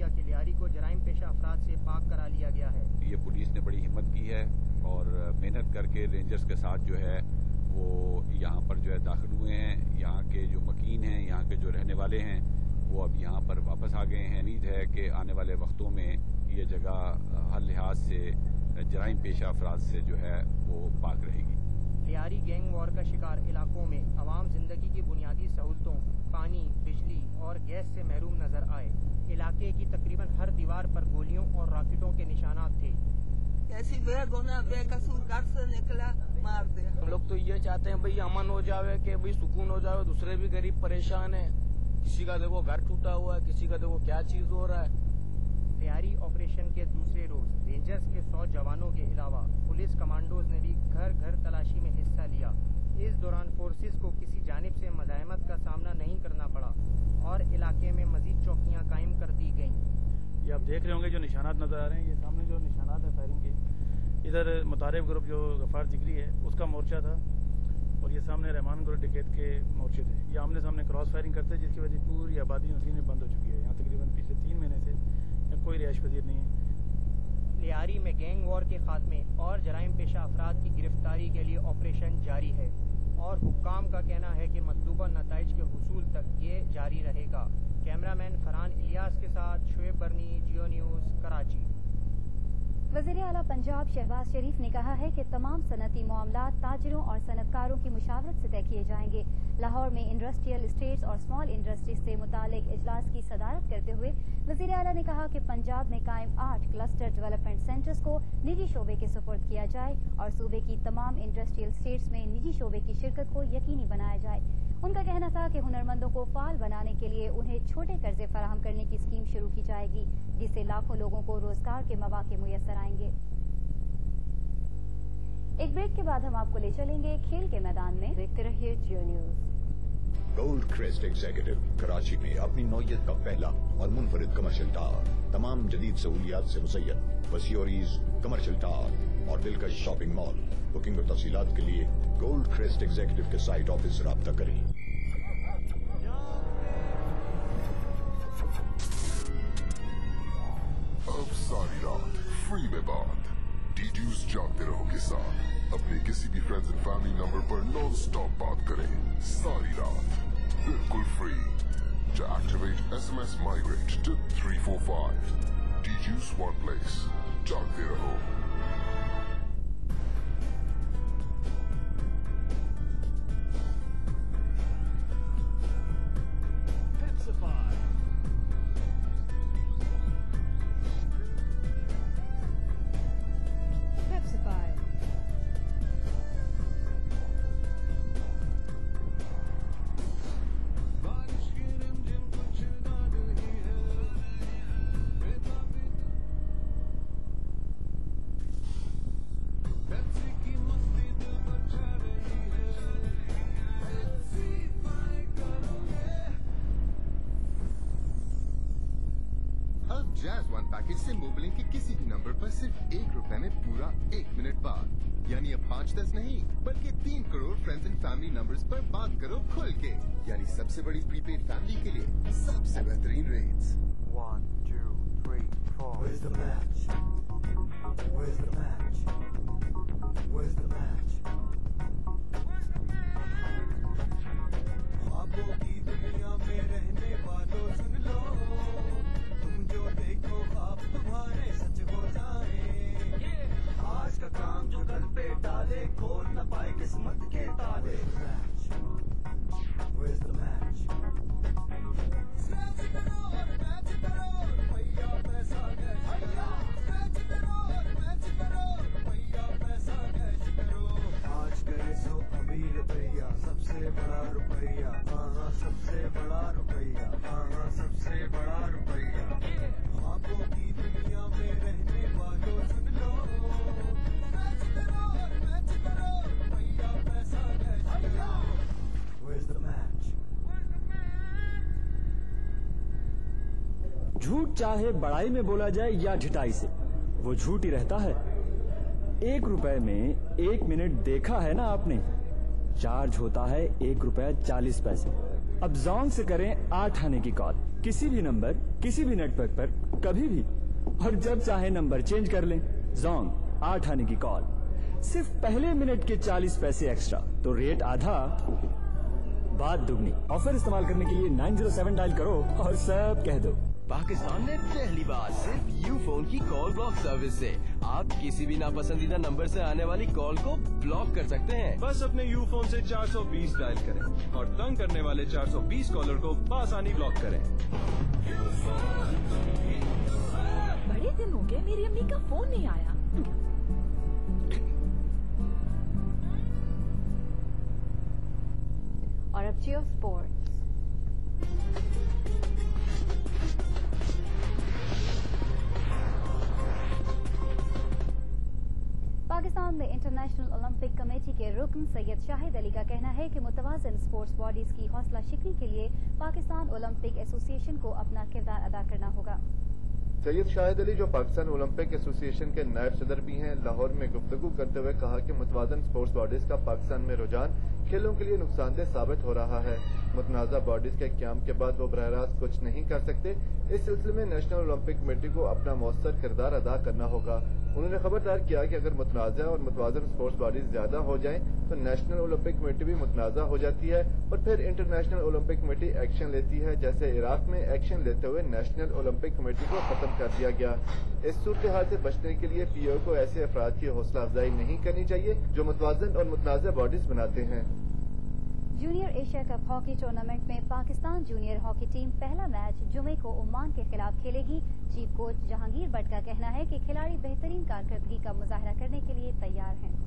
Area के लियारी को जराइम पेशा अफराद से पाक करा लिया गया है। ये पुलिस ने बड़ी हिम्मत की है और मेहनत करके रेंजर्स के साथ जो है वो यहाँ पर जो है दाखिल हुए हैं। यहाँ के जो मकीन हैं, यहाँ के जो रहने वाले हैं, वो अब यहाँ पर वापस आ गए हैं। उम्मीद है कि आने वाले वक्तों में ये जगह हर लिहाज से जराइम पेशा अफराद से जो है वो पाक रहेगी। लियारी गैंग वॉर का शिकार इलाकों में आवाम जिंदगी की बुनियादी सहूलतों, पानी, बिजली और गैस से महरूम नजर आए। इलाके की तकरीबन हर दीवार पर गोलियों और रॉकेटों के निशानात थे। ऐसी बेगुनाह बेकसूर घर से निकला मार दिया। हम लोग तो ये चाहते हैं भाई अमन हो जावे, कि भाई सुकून हो जावे। दूसरे भी गरीब परेशान है, किसी का देखो घर टूटा हुआ है, किसी का देखो क्या चीज हो रहा है। लियारी ऑपरेशन के दूसरे रोज रेंजर्स के 100 जवानों के अलावा पुलिस कमांडोज ने भी घर घर तलाशी में हिस्सा लिया। इस दौरान फोर्सेस को किसी जानिब से मज़ाहमत का सामना नहीं करना पड़ा और इलाके में मजीद चौकियां कायम कर दी गईं। ये आप देख रहे होंगे जो निशानात नजर आ रहे हैं, ये सामने जो निशानात है फायरिंग के, इधर मुतारिब ग्रुप जो गफार जिगरी है उसका मोर्चा था और ये सामने रहमान ग्रुप डिकेत के मोर्चे थे। ये आमने सामने क्रॉस फायरिंग करते हैं, जिसकी वजह से पूरी आबादी नसीब में बंद हो चुकी है। यहाँ तकरीबन पिछले 3 महीने से कोई रिहाइश पजीर नहीं है। लियारी में गैंग वॉर के खात्मे और जराइम पेशा अफराद की गिरफ्तारी के लिए ऑपरेशन जारी है और हुक्काम का कहना है कि मतलूबा नताइज के हुसूल तक ये जारी रहेगा। कैमरामैन फरहान इलियास के साथ शुएब बरनी, जियो न्यूज, कराची। वज़ीर आला पंजाब शहबाज शरीफ ने कहा है कि तमाम सनती मामलात ताजरों और सनतकारों की मुशावरत से तय किए जाएंगे। लाहौर में इंडस्ट्रियल स्टेट्स और स्मॉल इंडस्ट्रीज से मुतालिक इजलास की सदारत करते हुए वज़ीर आला ने कहा कि पंजाब में कायम 8 क्लस्टर डेवलपमेंट सेंटर्स को निजी शोबे के सुपुर्द किया जाए और सूबे की तमाम इंडस्ट्रियल स्टेट्स में निजी शोबे की शिरकत को यकीनी बनाया जाए। उनका कहना था कि हुनरमंदों को फाल बनाने के लिए उन्हें छोटे कर्जे फराहम करने की स्कीम शुरू की जाएगी, जिससे लाखों लोगों को रोजगार के मौके मुयस्सर आएंगे। एक ब्रेक के बाद हम आपको ले चलेंगे खेल के मैदान में। देखते रहिए Geo news. Gold crest executive Karachi में अपनी नौयत का पहला और मुनफरिद कमर्शियल टावर, तमाम जदीद सहूलियात से मुज़य्यन, वसीओरीज, कमर्शियल टावर और दिलकश शॉपिंग मॉल। बुकिंग और तफसीलात के लिए गोल्ड क्रेस्ट एग्जीक्यूटिव के साइट ऑफिस से राब्ता करें। अब सारी रात फ्री में बात डीजूस जागते रहो के साथ अपने किसी भी फ्रेंड्स एंड फैमिली नंबर पर नॉन स्टॉप बात करें सारी रात बिल्कुल free. To activate SMS migrate to 345. Djuice one place, जागते रहो। जैज़ वन पैकेज से मोबिलिंग के किसी भी नंबर पर सिर्फ ₹1 में पूरा 1 मिनट बात, यानी अब 5-10 नहीं बल्कि 3 crore friends and family numbers पर बात करो खुल के, यानी सबसे बड़ी प्रीपेड फैमिली के लिए सबसे बेहतरीन rates. 1, 2, 3, 4 Where's the match? Where's the match? Where's the match? ख्वाबों की दुनिया में रहने वालों सुन लो, तुम जो देखो ख्वाब तुम्हारे सच हो जाए। आज का काम जो कल पे डाले, खोल न पाए किस्मत के ताले। Where's the match? स्क्रैच करो और मैच करो, रुपया पैसा कैश करो। स्क्रैच करो और मैच करो, रुपया पैसा कैश करो। आज गए सो अमीर भैया, सबसे बड़ा रुपया, हाँ सबसे बड़ा रुपया, हाँ सबसे बड़ा रुपया। ख्वाबों की दुनिया में रहने वालों सुन लो, स्क्रैच करो और मैच करो, रुपया पैसा कैश करो। Where's the match? झूठ चाहे बड़ाई में बोला जाए या ढिठाई से, वो झूठ ही रहता है। ₹1 में 1 मिनट देखा है ना आपने, चार्ज होता है ₹1.40। अब जोंग से करें 8 आने की कॉल, किसी भी नंबर, किसी भी नेटवर्क पर, कभी भी, और जब चाहे नंबर चेंज कर लें। जोंग 8 आने की कॉल, सिर्फ पहले मिनट के 40 पैसे एक्स्ट्रा, तो रेट आधा, बात दुगनी। ऑफर इस्तेमाल करने के लिए 907 डायल करो और सब कह दो। पाकिस्तान में पहली बार सिर्फ यूफोन की कॉल ब्लॉक सर्विस से आप किसी भी नापसंदीदा नंबर से आने वाली कॉल को ब्लॉक कर सकते हैं। बस अपने यूफोन से 420 डायल करें और तंग करने वाले 420 कॉलर को बासानी ब्लॉक करें। बड़े दिन हो गए मेरी अम्मी का फोन नहीं आया। और अब जियो स्पोर्ट्स। पाकिस्तान में इंटरनेशनल ओलंपिक कमेटी के रुकन सैयद शाहिद अली का कहना है कि मुतवाज़िन स्पोर्ट्स बॉडीज की हौसला शिकनी के लिए पाकिस्तान ओलंपिक एसोसिएशन को अपना किरदार अदा करना होगा। सैयद शाहिद अली, जो पाकिस्तान ओलंपिक एसोसिएशन के नायब सदर भी हैं, लाहौर में गुफ्तगू करते हुए कहा कि मुतवाज़िन स्पोर्ट्स बॉडीज का पाकिस्तान में रुझान खेलों के लिए नुकसानदेह साबित हो रहा है। मुतनाज़ा बॉडीज के क़याम के बाद वो बरह रास्त कुछ नहीं कर सकते। इस सिलसिले में नेशनल ओलंपिक कमेटी को अपना मौसर किरदार अदा करना होगा। उन्होंने खबरदार किया कि अगर मुतनाज़ा और मुतवाज़िन स्पोर्ट्स बॉडीज ज्यादा हो जाएं तो नेशनल ओलंपिक कमेटी भी मुतनाज़ा हो जाती है और फिर इंटरनेशनल ओलंपिक कमेटी एक्शन लेती है, जैसे इराक में एक्शन लेते हुए नेशनल ओलंपिक कमेटी को खत्म कर दिया गया। इस सूरत हाल से बचने के लिए पीओ को ऐसे अफराद की हौसला अफजाई नहीं करनी चाहिए जो मुतवाज़िन और मुतनाज़ा बॉडीज बनाते हैं। Junior Asia cup hockey tournament में पाकिस्तान जूनियर हॉकी टीम पहला मैच जुमे को ओमान के खिलाफ खेलेगी। चीफ कोच जहांगीर भट्ट का कहना है कि खिलाड़ी बेहतरीन कारकर्दगी का मुजाहरा करने के लिए तैयार हैं।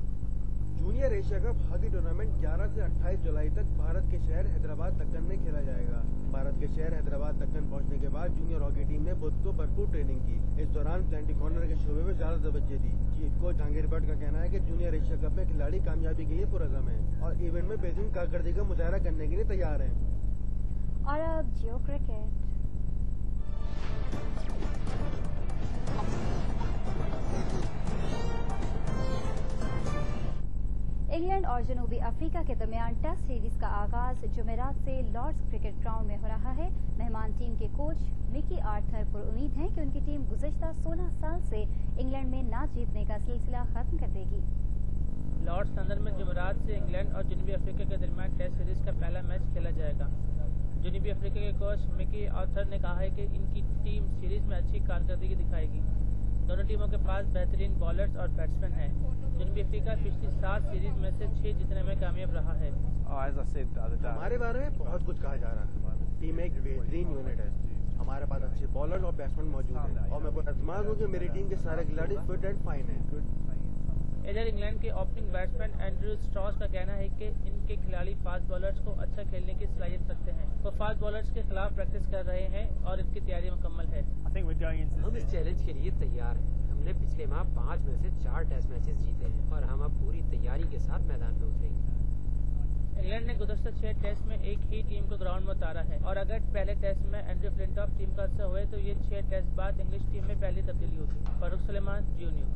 Junior Asia cup hockey tournament 11 से 28 जुलाई तक भारत के शहर हैदराबाद दक्कन में खेला जाएगा। भारत के शहर हैदराबाद दक्कन पहुंचने के बाद जूनियर हॉकी टीम ने बुध को भरपूर ट्रेनिंग की। इस दौरान प्लेंटी कॉर्नर के शोबे में ज्यादा तवज्जो दी। चीफ कोच जहांगीर भट्ट का कहना है कि जूनियर एशिया कप में खिलाड़ी कामयाबी के लिए पुरअज़म है और इवेंट में बेहतरीन कारकर्दगी का मुजाहरा करने के लिए तैयार है। और अब जियो क्रिकेट। इंग्लैंड और जनूबी अफ्रीका के दरमियान टेस्ट सीरीज का आगाज जुमेरात से लॉर्ड्स क्रिकेट ग्राउंड में हो रहा है। मेहमान टीम के कोच मिकी आर्थर पुरुम्मीद हैं कि उनकी टीम गुज़श्ता 16 साल से इंग्लैंड में ना जीतने का सिलसिला खत्म कर देगी। लॉर्ड्स लंदन में जुमेरात से इंग्लैंड और जनूबी अफ्रीका के दरमियान टेस्ट सीरीज का पहला मैच खेला जाएगा। जनूबी अफ्रीका के कोच मिकी आर्थर ने कहा है कि इनकी टीम सीरीज में अच्छी कारकर्दगी दिखाएगी। दोनों टीमों के पास बेहतरीन बॉलर्स और बैट्समैन हैं। जनूबी अफ्रीका पिछली 7 सीरीज में से 6 जीतने में कामयाब रहा है। हमारे बारे में बहुत कुछ कहा जा रहा है। टीम एक बेहतरीन यूनिट है। हमारे पास अच्छे बॉलर और बैट्समैन मौजूद हैं और मैं पुरअज़्माद हूँ कि मेरी टीम के सारे खिलाड़ी फिट एंड फाइन हैं। इधर इंग्लैंड के ओपनिंग बैट्समैन एंड्रू स्ट्रॉस का कहना है कि इनके खिलाड़ी फास्ट बॉलर्स को अच्छा खेलने की सलाहियत रखते हैं। वो फास्ट बॉलर्स के खिलाफ प्रैक्टिस कर रहे हैं और इनकी तैयारी मुकम्मल है। हम इस चैलेंज के लिए तैयार हैं। हमने पिछले माह 5 में से 4 टेस्ट मैचेस जीते हैं और हम अब पूरी तैयारी के साथ मैदान में उतरेंगे। इंग्लैंड ने गुज़श्ता 6 टेस्ट में एक ही टीम को ग्राउंड में उतारा है और अगर पहले टेस्ट में एंड्रू फ्लिंटॉफ टीम का हिस्सा हुए तो ये 6 टेस्ट बाद इंग्लिश टीम में पहली तब्दीली होगी। Farooq Suleman, Geo news.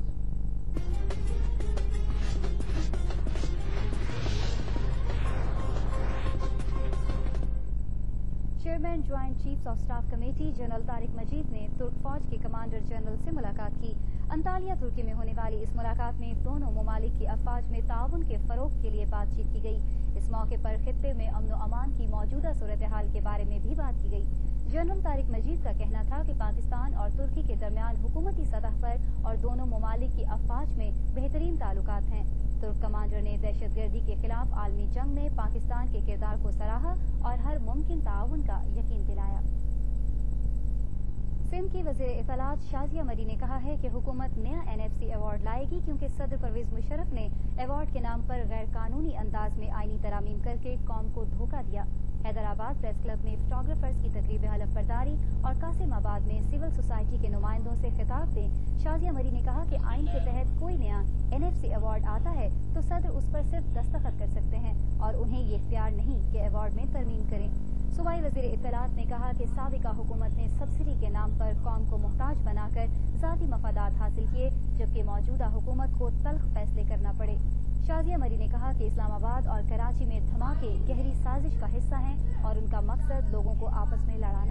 Chairman joint chiefs of staff committee general Tariq Majeed ने तुर्क फौज के कमांडर जनरल से मुलाकात की। अंतालिया तुर्की में होने वाली इस मुलाकात में दोनों ममालिक की अफवाज में ताउन के फरोग के लिए बातचीत की गई। इस मौके पर खित्ते में अमन व अमान की मौजूदा सूरत हाल के बारे में भी बात की गई। जनरल तारिक मजीद का कहना था कि पाकिस्तान और तुर्की के दरमियान हुकूमती सतह पर और दोनों ममालिक की अफवाज में बेहतरीन ताल्लुकात हैं। तुर्क कमांडर ने दहशतगर्दी के खिलाफ आलमी जंग में पाकिस्तान के किरदार को सराहा और हर मुमकिन ताउन का यकीन दिलाया। सिंध की वज़ीर इत्तलात शाजिया मरी ने कहा है कि हुकूमत नया NFC अवार्ड लाएगी क्योंकि सदर परवेज मुशर्रफ ने अवार्ड के नाम पर गैर कानूनी अंदाज में आईनी तरामीम करके कौम को धोखा दिया। हैदराबाद प्रेस क्लब में फोटोग्राफर्स की तकरीब हलफबरदारी और कासिमाबाद में सिविल सोसाइटी के नुमाइंदों से खिताब में शाजिया मरी ने कहा कि आइन के तहत कोई नया NFC अवार्ड आता है तो सदर उस पर सिर्फ दस्तखत कर सकते हैं और उन्हें ये इख्तियार नहीं कि अवार्ड में तरमीम करें। सूबाई वज़ीर इत्तलात ने कहा कि साबिका हुकूमत ने सब्सिडी के नाम पर गल्फ कौम को मोहताज बनाकर ज़ाती मफादात हासिल किए, जबकि मौजूदा हुकूमत को तल्ख फैसले करना पड़े। शाजिया मरी ने कहा कि इस्लामाबाद और कराची में धमाके गहरी साजिश का हिस्सा हैं और उनका मकसद लोगों को आपस में लड़ाना